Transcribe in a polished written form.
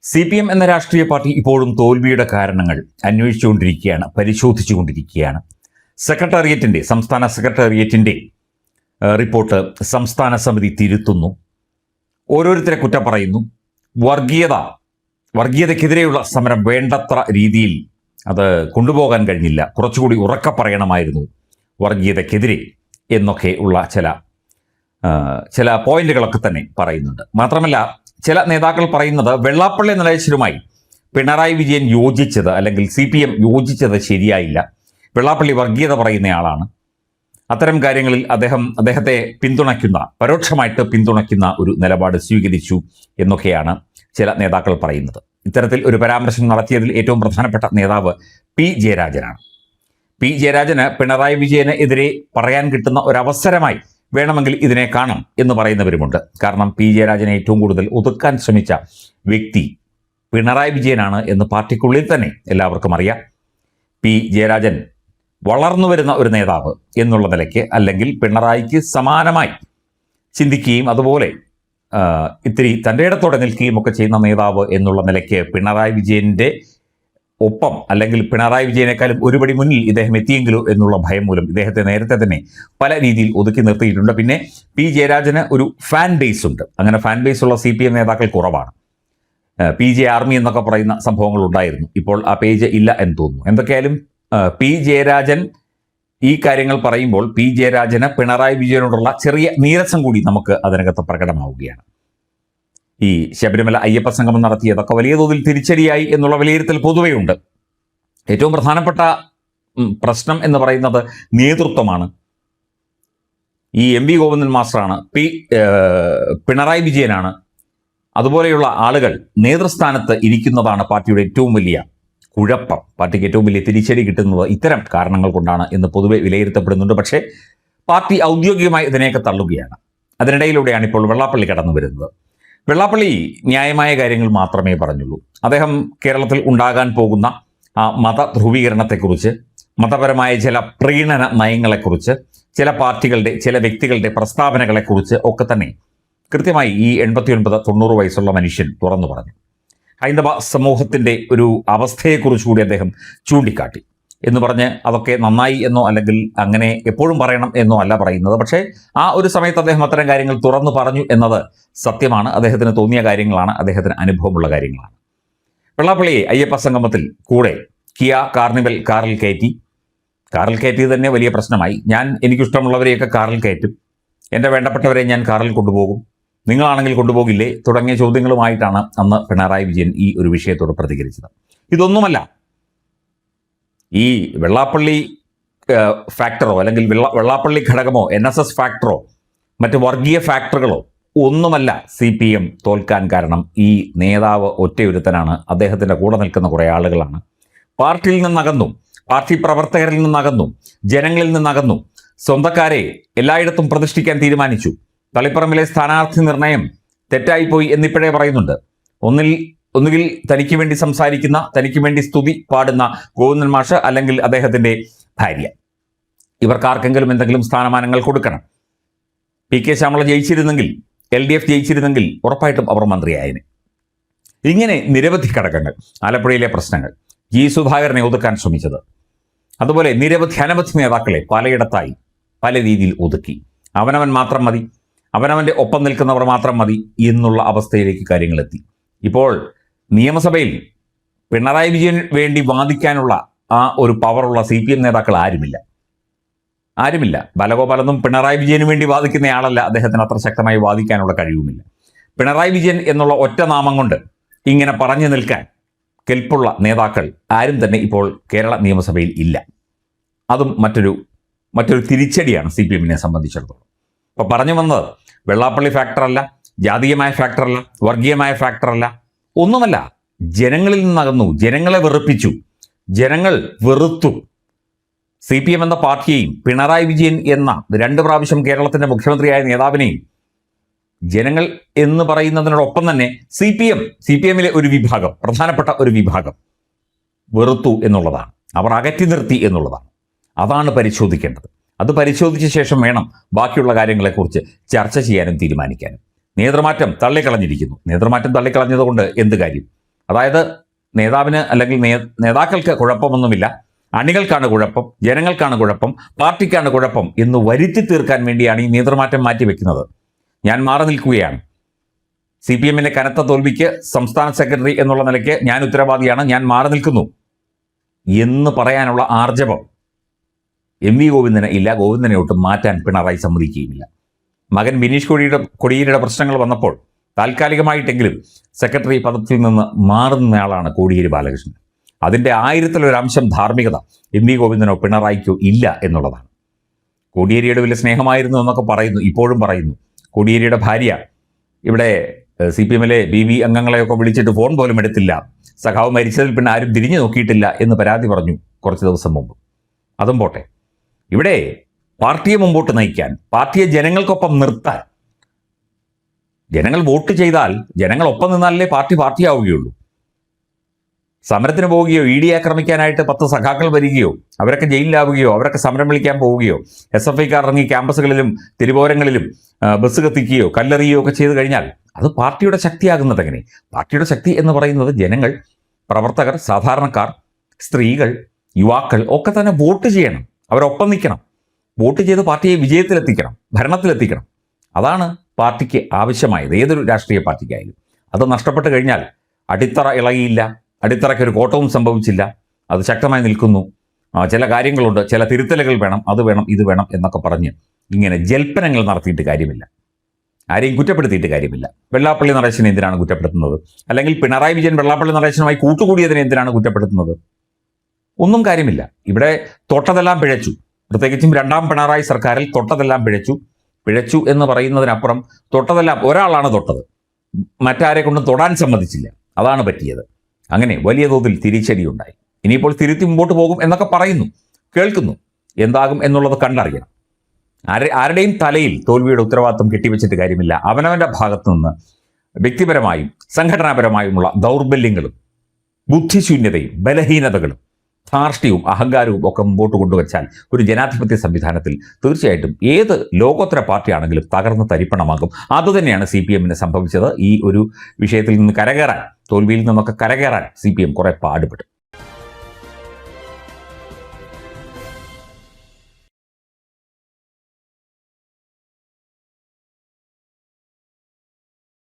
CPM എന്ന രാഷ്ട്രീയ party ഇപ്പോഴും തോൽവിയുടെ കാരണങ്ങൾ അന്വേഷിച്ചുകൊണ്ടിരിക്കുകയാണ്, പരിശോധിച്ചുകൊണ്ടിരിക്കുകയാണ്. സംസ്ഥാന സെക്രട്ടേറിയറ്റിൻ്റെ റിപ്പോർട്ട് സംസ്ഥാന സമിതി തിരുത്തുന്നു. ഓരോരുത്തരെ കുറ്റം പറയുന്നു. വർഗീയതയ്ക്കെതിരെയുള്ള സമരം വേണ്ടത്ര രീതിയിൽ അത് കൊണ്ടുപോകാൻ കഴിഞ്ഞില്ല, കുറച്ചുകൂടി ഉറക്കെ പറയണമായിരുന്നു വർഗീയതയ്ക്കെതിരെ എന്നൊക്കെ ഉള്ള ചില പോയിന്റുകളൊക്കെ തന്നെ പറയുന്നുണ്ട്. മാത്രമല്ല, ചില നേതാക്കൾ പറയുന്നത് വെള്ളാപ്പള്ളി നടേശനുമായി പിണറായി വിജയൻ യോജിച്ചത് അല്ലെങ്കിൽ CPM യോജിച്ചത് ശരിയായില്ല. വെള്ളാപ്പള്ളി വർഗീയത പറയുന്നയാളാണ്. അത്തരം കാര്യങ്ങളിൽ അദ്ദേഹത്തെ പരോക്ഷമായിട്ട് പിന്തുണയ്ക്കുന്ന ഒരു നിലപാട് സ്വീകരിച്ചു എന്നൊക്കെയാണ് ചില നേതാക്കൾ പറയുന്നത്. ഇത്തരത്തിൽ ഒരു പരാമർശം നടത്തിയതിൽ ഏറ്റവും പ്രധാനപ്പെട്ട നേതാവ് P. ജയരാജനാണ്. P. ജയരാജന് പിണറായി വിജയന് എതിരെ പറയാൻ കിട്ടുന്ന ഒരവസരമായി വേണമെങ്കിൽ ഇതിനെ കാണാം എന്ന് പറയുന്നവരുമുണ്ട്. കാരണം P. ജയരാജനെ ഏറ്റവും കൂടുതൽ ഒതുക്കാൻ ശ്രമിച്ച വ്യക്തി പിണറായി വിജയനാണ് എന്ന് പാർട്ടിക്കുള്ളിൽ തന്നെ എല്ലാവർക്കും അറിയാം. P. ജയരാജൻ വളർന്നു വരുന്ന ഒരു നേതാവ് എന്നുള്ള നിലയ്ക്ക്, അല്ലെങ്കിൽ പിണറായിക്ക് സമാനമായി ചിന്തിക്കുകയും അതുപോലെ ഇത്തിരി തൻ്റെ ഇടത്തോടെ നിൽക്കുകയും ഒക്കെ ചെയ്യുന്ന നേതാവ് എന്നുള്ള നിലയ്ക്ക് പിണറായി വിജയൻ്റെ ഒപ്പം, അല്ലെങ്കിൽ പിണറായി വിജയനേക്കാളും ഒരുപടി മുന്നിൽ ഇദ്ദേഹം എത്തിയെങ്കിലോ എന്നുള്ള ഭയം മൂലം ഇദ്ദേഹത്തെ നേരത്തെ തന്നെ പല രീതിയിൽ ഒതുക്കി നിർത്തിയിട്ടുണ്ട്. പിന്നെ P. ജയരാജന് ഒരു ഫാൻ ബേസ് ഉണ്ട്. അങ്ങനെ ഫാൻ ബേസ് ഉള്ള CPM നേതാക്കൾ കുറവാണ്. PJ ആർമി എന്നൊക്കെ പറയുന്ന സംഭവങ്ങൾ ഉണ്ടായിരുന്നു. ഇപ്പോൾ ആ പേജ് ഇല്ല എന്ന് തോന്നുന്നു. എന്തൊക്കെയായാലും P. ജയരാജൻ ഈ കാര്യങ്ങൾ പറയുമ്പോൾ P. ജയരാജന് പിണറായി വിജയനോടുള്ള ചെറിയ നീരസം കൂടി നമുക്ക് അതിനകത്ത് പ്രകടമാവുകയാണ്. ഈ ശബരിമല അയ്യപ്പ സംഗമം നടത്തിയതൊക്കെ വലിയ തോതിൽ തിരിച്ചടിയായി എന്നുള്ള വിലയിരുത്തൽ പൊതുവേ ഉണ്ട്. ഏറ്റവും പ്രധാനപ്പെട്ട പ്രശ്നം എന്ന് പറയുന്നത് നേതൃത്വമാണ്. ഈ MV ഗോവിന്ദൻ മാസ്റ്ററാണ്, പിണറായി വിജയനാണ്, അതുപോലെയുള്ള ആളുകൾ നേതൃസ്ഥാനത്ത് ഇരിക്കുന്നതാണ് പാർട്ടിയുടെ ഏറ്റവും വലിയ കുഴപ്പം. പാർട്ടിക്ക് ഏറ്റവും വലിയ തിരിച്ചടി കിട്ടുന്നത് ഇത്തരം കാരണങ്ങൾ കൊണ്ടാണ് എന്ന് പൊതുവെ വിലയിരുത്തപ്പെടുന്നുണ്ട്. പക്ഷേ പാർട്ടി ഔദ്യോഗികമായി ഇതിനെയൊക്കെ തള്ളുകയാണ്. അതിനിടയിലൂടെയാണ് ഇപ്പോൾ വെള്ളാപ്പള്ളി കടന്നു വരുന്നത്. വെള്ളാപ്പള്ളി ന്യായമായ കാര്യങ്ങൾ മാത്രമേ പറഞ്ഞുള്ളൂ. അദ്ദേഹം കേരളത്തിൽ ഉണ്ടാകാൻ പോകുന്ന മത ധ്രുവീകരണത്തെക്കുറിച്ച്, മതപരമായ ചില പ്രീണന നയങ്ങളെക്കുറിച്ച്, ചില പാർട്ടികളുടെ ചില വ്യക്തികളുടെ പ്രസ്താവനകളെക്കുറിച്ച് ഒക്കെ തന്നെ കൃത്യമായി ഈ 89-90 വയസ്സുള്ള മനുഷ്യൻ തുറന്നു പറഞ്ഞു. ഹൈന്ദവ സമൂഹത്തിൻ്റെ ഒരു അവസ്ഥയെക്കുറിച്ച് കൂടി അദ്ദേഹം ചൂണ്ടിക്കാട്ടി. എന്ന് പറഞ്ഞ് അതൊക്കെ നന്നായി എന്നോ അല്ലെങ്കിൽ അങ്ങനെ എപ്പോഴും പറയണം എന്നോ അല്ല പറയുന്നത്. പക്ഷേ ആ ഒരു സമയത്ത് അദ്ദേഹം അത്തരം കാര്യങ്ങൾ തുറന്നു പറഞ്ഞു എന്നത് സത്യമാണ്. അദ്ദേഹത്തിന് തോന്നിയ കാര്യങ്ങളാണ്, അദ്ദേഹത്തിന് അനുഭവമുള്ള കാര്യങ്ങളാണ്. വെള്ളാപ്പള്ളിയെ അയ്യപ്പ സംഗമത്തിൽ കൂടെ കിയ കാർണിവൽ കാറിൽ കയറ്റിയത് തന്നെ വലിയ പ്രശ്നമായി. എനിക്കിഷ്ടമുള്ളവരെയൊക്കെ കാറിൽ കയറ്റും, എൻ്റെ വേണ്ടപ്പെട്ടവരെ ഞാൻ കാറിൽ കൊണ്ടുപോകും, നിങ്ങളാണെങ്കിൽ കൊണ്ടുപോകില്ലേ തുടങ്ങിയ ചോദ്യങ്ങളുമായിട്ടാണ് അന്ന് പിണറായി വിജയൻ ഈ ഒരു വിഷയത്തോട് പ്രതികരിച്ചത്. ഇതൊന്നുമല്ല ഈ വെള്ളാപ്പള്ളി ഫാക്ടറോ അല്ലെങ്കിൽ വെള്ളാപ്പള്ളി ഘടകമോ NSS ഫാക്ടറോ മറ്റ് വർഗീയ ഫാക്ടറുകളോ ഒന്നുമല്ല CPM തോൽക്കാൻ കാരണം. ഈ നേതാവ് ഒറ്റയൊരുത്തനാണ്. അദ്ദേഹത്തിൻ്റെ കൂടെ നിൽക്കുന്ന കുറേ ആളുകളാണ്. പാർട്ടിയിൽ നിന്നകന്നു, പാർട്ടി പ്രവർത്തകരിൽ നിന്നകന്നു, ജനങ്ങളിൽ നിന്നകന്നു, സ്വന്തക്കാരെ എല്ലായിടത്തും പ്രതിഷ്ഠിക്കാൻ തീരുമാനിച്ചു. തളിപ്പറമ്പിലെ സ്ഥാനാർത്ഥി നിർണയം തെറ്റായിപ്പോയി എന്നിപ്പോഴേ പറയുന്നുണ്ട്. ഒന്നുകിൽ തനിക്ക് വേണ്ടി സംസാരിക്കുന്ന, തനിക്ക് വേണ്ടി സ്തുതി പാടുന്ന ഗോവിന്ദൻ മാഷ്, അല്ലെങ്കിൽ അദ്ദേഹത്തിൻ്റെ ഭാര്യ, ഇവർക്കാർക്കെങ്കിലും എന്തെങ്കിലും സ്ഥാനമാനങ്ങൾ കൊടുക്കണം. PK ശ്യാമള ജയിച്ചിരുന്നെങ്കിൽ, LDF ജയിച്ചിരുന്നെങ്കിൽ ഉറപ്പായിട്ടും അവർ മന്ത്രിയായതിന്. ഇങ്ങനെ നിരവധി ഘടകങ്ങൾ. ആലപ്പുഴയിലെ പ്രശ്നങ്ങൾ, G. സുധാകരനെ ഒതുക്കാൻ ശ്രമിച്ചത്, അതുപോലെ അനവധി നേതാക്കളെ പലയിടത്തായി പല രീതിയിൽ ഒതുക്കി. അവനവൻ മാത്രം മതി, അവനവൻ്റെ ഒപ്പം നിൽക്കുന്നവർ മാത്രം മതി എന്നുള്ള അവസ്ഥയിലേക്ക് കാര്യങ്ങളെത്തി. ഇപ്പോൾ നിയമസഭയിൽ പിണറായി വിജയന് വേണ്ടി വാദിക്കാനുള്ള ആ ഒരു പവറുള്ള CPM നേതാക്കൾ ആരുമില്ല. ബാലഗോപാലൊന്നും പിണറായി വിജയന് വേണ്ടി വാദിക്കുന്നയാളല്ല. അദ്ദേഹത്തിന് അത്ര ശക്തമായി വാദിക്കാനുള്ള കഴിവുമില്ല. പിണറായി വിജയൻ എന്നുള്ള ഒറ്റ നാമം കൊണ്ട് ഇങ്ങനെ പറഞ്ഞു നിൽക്കാൻ കെൽപ്പുള്ള നേതാക്കൾ ആരും തന്നെ ഇപ്പോൾ കേരള നിയമസഭയിൽ ഇല്ല. അതും മറ്റൊരു തിരിച്ചടിയാണ് CPM-നെ സംബന്ധിച്ചിടത്തോളം. അപ്പോൾ പറഞ്ഞു വന്നത് വെള്ളാപ്പള്ളി ഫാക്ടറല്ല, ജാതീയമായ ഫാക്ടറല്ല, വർഗീയമായ ഫാക്ടറല്ല, ഒന്നുമല്ല. ജനങ്ങളിൽ നിന്നകന്നു, ജനങ്ങളെ വെറുപ്പിച്ചു, ജനങ്ങൾ വെറുത്തു. CPM എന്ന പാർട്ടിയെയും പിണറായി വിജയൻ എന്ന 2 പ്രാവശ്യം കേരളത്തിൻ്റെ മുഖ്യമന്ത്രിയായ നേതാവിനെയും ജനങ്ങൾ എന്ന് പറയുന്നതിനോടൊപ്പം തന്നെ CPM-ലെ ഒരു വിഭാഗം, പ്രധാനപ്പെട്ട ഒരു വിഭാഗം വെറുത്തു എന്നുള്ളതാണ്. അവർ അകറ്റി നിർത്തി എന്നുള്ളതാണ്. അതാണ് പരിശോധിക്കേണ്ടത്. അത് പരിശോധിച്ച ശേഷം വേണം ബാക്കിയുള്ള കാര്യങ്ങളെക്കുറിച്ച് ചർച്ച ചെയ്യാനും തീരുമാനിക്കാനും. നേതൃമാറ്റം തള്ളിക്കളഞ്ഞിരിക്കുന്നു. നേതൃമാറ്റം തള്ളിക്കളഞ്ഞതുകൊണ്ട് എന്ത് കാര്യം? അതായത് നേതാവിന് അല്ലെങ്കിൽ നേതാക്കൾക്ക് കുഴപ്പമൊന്നുമില്ല, അണികൾക്കാണ് കുഴപ്പം, ജനങ്ങൾക്കാണ് കുഴപ്പം, പാർട്ടിക്കാണ് കുഴപ്പം എന്ന് വരുത്തി തീർക്കാൻ വേണ്ടിയാണ് ഈ നേതൃമാറ്റം മാറ്റിവെക്കുന്നത്. ഞാൻ മാറി നിൽക്കുകയാണ്, CPM കനത്ത തോൽവിക്ക് സംസ്ഥാന സെക്രട്ടറി എന്നുള്ള നിലയ്ക്ക് ഞാൻ ഉത്തരവാദിയാണ്, ഞാൻ മാറി നിൽക്കുന്നു എന്ന് പറയാനുള്ള ആർജവം MV ഗോവിന്ദന് ഇല്ല. ഗോവിന്ദനെ ഒട്ടും മാറ്റാൻ പിണറായി സമ്മതിക്കുകയുമില്ല. മകൻ ബിനീഷ് കൊടിയേരിയുടെ പ്രശ്നങ്ങൾ വന്നപ്പോൾ താൽക്കാലികമായിട്ടെങ്കിലും സെക്രട്ടറി പദത്തിൽ നിന്ന് മാറുന്നയാളാണ് കോടിയേരി ബാലകൃഷ്ണൻ. അതിൻ്റെ 1000-ൽ അംശം ധാർമ്മികത MV ഗോവിന്ദനോ പിണറായിക്കോ ഇല്ല എന്നുള്ളതാണ്. കോടിയേരിയുടെ വലിയ സ്നേഹമായിരുന്നു എന്നൊക്കെ പറയുന്നു, ഇപ്പോഴും പറയുന്നു. കോടിയേരിയുടെ ഭാര്യ ഇവിടെ CPM BB അംഗങ്ങളെയൊക്കെ വിളിച്ചിട്ട് ഫോൺ പോലും എടുത്തില്ല, സഖാവ് മരിച്ചതിൽ പിന്നെ ആരും തിരിഞ്ഞു നോക്കിയിട്ടില്ല എന്ന് പരാതി പറഞ്ഞു കുറച്ച് ദിവസം മുമ്പ്. അതും പോട്ടെ, ഇവിടെ പാർട്ടിയെ മുമ്പോട്ട് നയിക്കാൻ, പാർട്ടിയെ ജനങ്ങൾക്കൊപ്പം നിർത്താൻ, ജനങ്ങൾ വോട്ട് ചെയ്താൽ, ജനങ്ങളൊപ്പം നിന്നാലേ പാർട്ടിയാവുകയുള്ളൂ. സമരത്തിന് പോവുകയോ ED ആക്രമിക്കാനായിട്ട് 10 സഖാക്കൾ വരികയോ അവരൊക്കെ ജയിലിലാവുകയോ അവരൊക്കെ സമരം വിളിക്കാൻ പോവുകയോ SFIക്കാർ ഇറങ്ങി ക്യാമ്പസുകളിലും തിരുവോരങ്ങളിലും ബസ് കത്തിക്കുകയോ കല്ലെറിയുകയോ ഒക്കെ ചെയ്തു കഴിഞ്ഞാൽ അത് പാർട്ടിയുടെ ശക്തിയാകുന്നത് എങ്ങനെ? പാർട്ടിയുടെ ശക്തി എന്ന് പറയുന്നത് ജനങ്ങൾ, പ്രവർത്തകർ, സാധാരണക്കാർ, സ്ത്രീകൾ, യുവാക്കൾ ഒക്കെ തന്നെ വോട്ട് ചെയ്യണം, അവരൊപ്പം നിൽക്കണം, വോട്ട് ചെയ്ത് പാർട്ടിയെ വിജയത്തിലെത്തിക്കണം, ഭരണത്തിലെത്തിക്കണം. അതാണ് പാർട്ടിക്ക് ആവശ്യമായത്, ഏതൊരു രാഷ്ട്രീയ പാർട്ടിക്കായാലും. അത് നഷ്ടപ്പെട്ട് കഴിഞ്ഞാൽ അടിത്തറ ഇളകിയില്ല, അടിത്തറയ്ക്ക് ഒരു കോട്ടവും സംഭവിച്ചില്ല, അത് ശക്തമായി നിൽക്കുന്നു. ചില കാര്യങ്ങളുണ്ട്, ചില തിരുത്തലുകൾ വേണം, അത് വേണം, ഇത് വേണം എന്നൊക്കെ പറഞ്ഞ് ഇങ്ങനെ ജൽപ്പനങ്ങൾ നടത്തിയിട്ട് കാര്യമില്ല, ആരെയും കുറ്റപ്പെടുത്തിയിട്ട് കാര്യമില്ല. വെള്ളാപ്പള്ളി നടേശനെ എന്തിനാണ് കുറ്റപ്പെടുത്തുന്നത്? അല്ലെങ്കിൽ പിണറായി വിജയൻ വെള്ളാപ്പള്ളി നടേശനുമായി കൂട്ടുകൂടിയതിനെ എന്തിനാണ് കുറ്റപ്പെടുത്തുന്നത്? ഒന്നും കാര്യമില്ല. ഇവിടെ തൊട്ടതെല്ലാം പിഴച്ചു, പ്രത്യേകിച്ചും 2ാം പിണറായി സർക്കാരിൽ തൊട്ടതെല്ലാം പിഴച്ചു എന്ന് പറയുന്നതിനപ്പുറം തൊട്ടതെല്ലാം ഒരാളാണ് തൊട്ടത്, മറ്റാരെ കൊണ്ടും തൊടാൻ സമ്മതിച്ചില്ല, അതാണ് പറ്റിയത്. അങ്ങനെ വലിയ തോതിൽ തിരിച്ചടിയുണ്ടായി. ഇനിയിപ്പോൾ തിരുത്തി മുമ്പോട്ട് പോകും എന്നൊക്കെ പറയുന്നു, കേൾക്കുന്നു. എന്താകും എന്നുള്ളത് കണ്ടറിയണം. ആരുടെയും തലയിൽ തോൽവിയുടെ ഉത്തരവാദിത്വം കെട്ടിവെച്ചിട്ട് കാര്യമില്ല. അവനവൻ്റെ ഭാഗത്തു നിന്ന് വ്യക്തിപരമായും സംഘടനാപരമായുമുള്ള ദൗർബല്യങ്ങളും ബുദ്ധിശൂന്യതയും ബലഹീനതകളും ധാർഷ്ട്യവും അഹങ്കാരവും ഒക്കെ മുമ്പോട്ട് കൊണ്ടുവച്ചാൽ ഒരു ജനാധിപത്യ സംവിധാനത്തിൽ തീർച്ചയായിട്ടും ഏത് ലോകോത്തര പാർട്ടിയാണെങ്കിലും തകർന്ന് തരിപ്പണമാകും. അതുതന്നെയാണ് CPM സംഭവിച്ചത്. ഈ ഒരു വിഷയത്തിൽ നിന്ന് കരകയറാൻ, തോൽവിയിൽ നിന്നൊക്കെ കരകയറാൻ CPM കുറെ പാടുപെട്ടു.